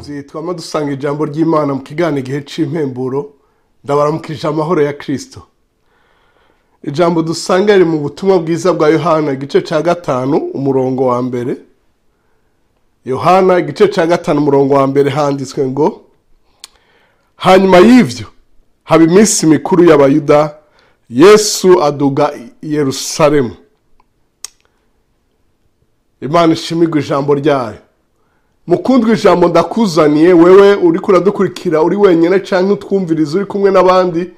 bakunzi twama dusanga ijambo ry'Imana mu kigane gihe c'impemburo ndabaramukije amahoro ya Kristo. Ijambo dusanga riri mu butumwa bwiza bwa Yohana igice ca 5 umurongo wa mbere. Yohana igice ca 5 umurongo wa mbere handitswe ngo hanyuma y'ivyo haba iminsi mikuru y'abayuda Yesu aduga i Yerusalemu. Imana ishimigwe ijambo ryayo. Mukundwe ijambo ndakuzaniye wewe uri kuradukurikira uri wenyene canke utwumviriza uri kumwe n'abandi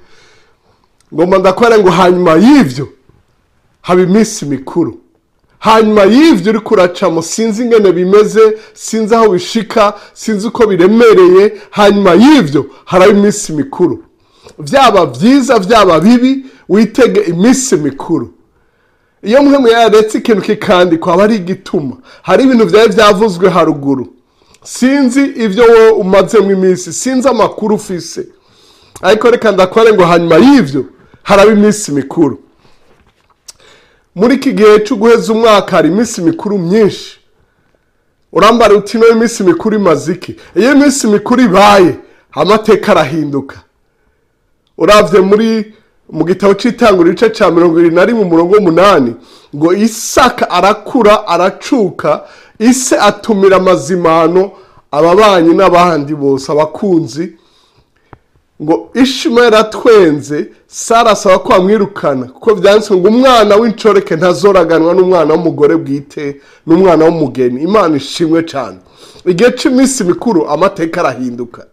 ngomba ndakwara ngo hanyuma y'ivyo haba iminsi mikuru. Hanyuma y'ivyo uri kuracamo sinzi ingene bimeze, sinzi aho bishika, sinzi uko biremereye. Hanyuma y'ivyo haraba iminsi mikuru, vyaba vyiza vyaba bibi witege iminsi mikuru. Iyo muhemu yaretse ikintu kikandi kwa bari igituma hari ibintu vyawe vyavuzwe haruguru, sinzi ivyo wo umazemo iminsi, sinzi amakuru ufise, ariko reka ndakware ngo hanyuma y'ivyo haraba iminsi mikuru. Muri iki gihe cyo guheza umwaka hari iminsi mikuru myinshi. Urambara uti no iminsi mikuru imaziki. Iyo iminsi mikuru ibaye amateka arahinduka. Uravye mu gitabo c'itanguriro igice ca 21 umurongo w'8 ngo Isaka arakura aracuka, ise atumira amazimano ababanyi n'abandi bose abakunzi ngo Ishmaeli atwenze, Sara asaba ko amwirukana kuko vyanditswe ngo umwana w'incoreke ntazoraganwa n'umwana w'umugore bwite n'umwana w'umugeni. Imana ishimwe cyane. Igihe c'iminsi mikuru amateka arahinduka.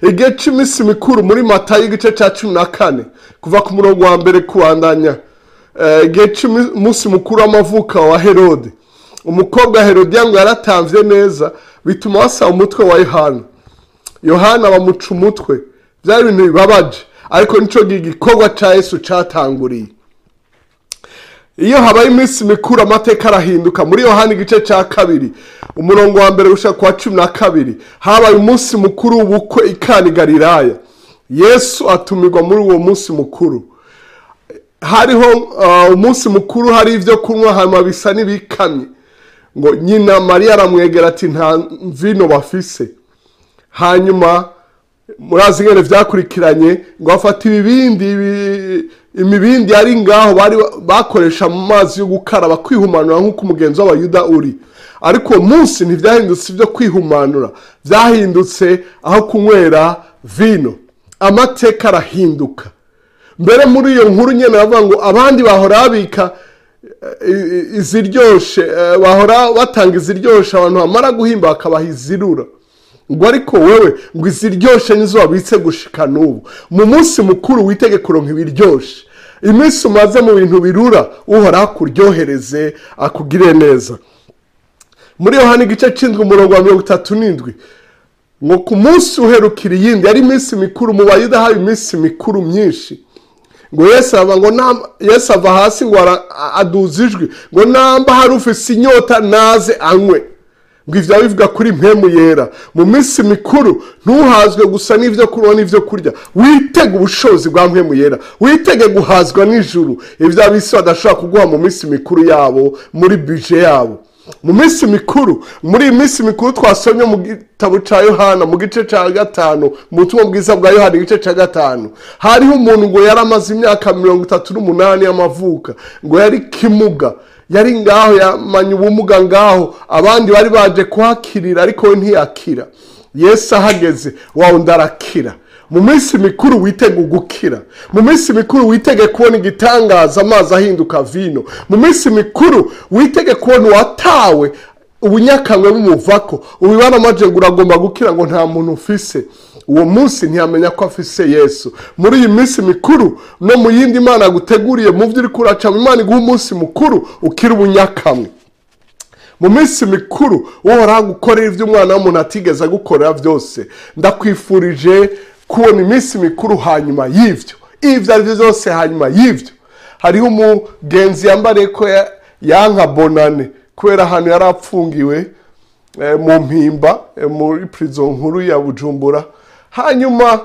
Igihe c'iminsi mikuru muri Matayo igice ca 14 kuva ku murongo wa mbere kuandanya, igihe c'umunsi mukuru w'amavuka wa Herode, umukobwa Herodiya ngo yaratamvye neza bituma basa umutwe wa Yohana bamuca umutwe. Vyari ibintu bibabaje, ariko nico gikorwa ca Yesu catanguriye. Iyo habaye iminsi mikuru amateka arahinduka. Muri Yohana igice ca 2 umurongo wa mbere gushika kwa 12 habaye umunsi mukuru w'ubukwe i Kana Galilaya. Yesu atumirwa muri uwo munsi mukuru. Hariho umunsi mukuru, hari ivyo kunywa hama bisa nibikamye ngo nyina Maria aramwegera ati nta vino bafise. Hanyuma murazi ngene vyakurikiranye ngo afata imibindi yari ngaho bari bakoresha mu mazi yo gukaraba kwihumanura nk'uko umugenzo w'abayuda uri. Ariko munsi ntivyahindutse ivyo kwihumanura, vyahindutse aho kunywera vino. Amateka arahinduka. Mbere muri iyo nkuru nyene bavuga ngo abandi bahora babika iziryoshe, bahora batanga iziryoshe abantu bamara guhimba bakabaha izirura. Ngo ariko wewe ngo iziryoshe nizo wabitse gushika n'ubu. Mu munsi mukuru witege kuronka ibiryoshe. Iminsi umaze mu bintu birura uhora akuryohereze akugire neza. Muri Yohana igice c'indwi umurongo wa 37 ngo ku munsi uherukira iyindi yari iminsi mikuru mu Bayuda, hari iminsi mikuru myinshi. Ngo Yesu ava hasi ngo aduza ijwi ngo namba hari ufise inyota naze anywe. Ngo ivyo bivuga kuri mpemu yera. Mu minsi mikuru ntuhazwe gusa n'ivyo kunywa n'ivyo kurya, witege ubushobozi bwa mpemu yera, witege guhazwa n'ijuru. Ivyo abisi badashobora kuguha mu minsi mikuru yabo, muri budget yabo. Mu minsi mikuru, muri minsi mikuru twasomye mu gitabo ca Yohana mu gice ca 5 mu butumwa bwiza bwa Yohana igice ca 5 hariho umuntu ngo yaramaze imyaka 38 y'amavuka, ngo yari kimuga, yari ngaho yamanye ubumuga ngaho, abandi bari baje kuhakirira ariko we ntiyakira. Yesu ahageze wawe ndarakira. Mu minsi mikuru witege gukira. Mu minsi mikuru witege kubona igitangaza amazi ahinduka vino. Mu minsi mikuru witege kubona watawe ubunyakamwe bumuvako, ubibana amaje ngo uragomba gukira ngo nta muntu ufise. Uwo munsi ntiyamenya ko afise Yesu. Muri iyi minsi mikuru no mu yindi Imana guteguriye mu vyo uri kuracamo, Imana iguha umunsi mukuru ukira ubunyakamwe. Mu minsi mikuru uhora gukorera ivyo umwana w'umuntu atigeze gukorera vyose. Ndakwifurije kubona iminsi mikuru hanyuma y'ivyo. Ivyo ari vyose hanyuma y'ivyo. Hariho umugenzi yambare ko yanka bonane kubera ahantu yarapfungiwe mu Mpimba muri prison nkuru ya Bujumbura. Hanyuma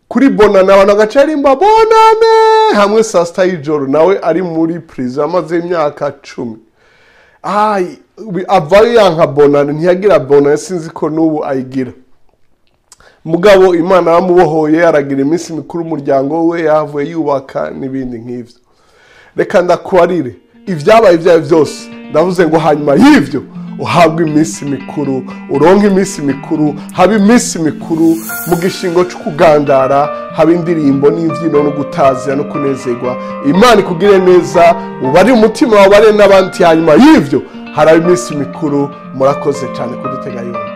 kuri bonane abantu agacarimba bonane hamwe saa sita y'ijoro, nawe ari muri prison amaze imyaka 10. avayo yanka bonane, ntiyagira bonane, sinzi ko n'ubu ayigira. Mugabo Imana yamubohoye, aragira iminsi mikuru umuryango we, yavuye yubaka n'ibindi nk'ivyo. Reka ndakubarire ibyabaye ibyawe byose, ndavuze ngo hanyuma y'ivyo uhabwe iminsi mikuru, uronke iminsi mikuru, haba iminsi mikuru mu gishingo cyo kugandara, haba indirimbo n'imbyino no gutazira no kunezerwa. Imana ikugire neza, ubari umutima wawe, bare n'abandi, hanyuma y'ivyo haraba iminsi mikuru. Murakoze cyane kudutega yombi.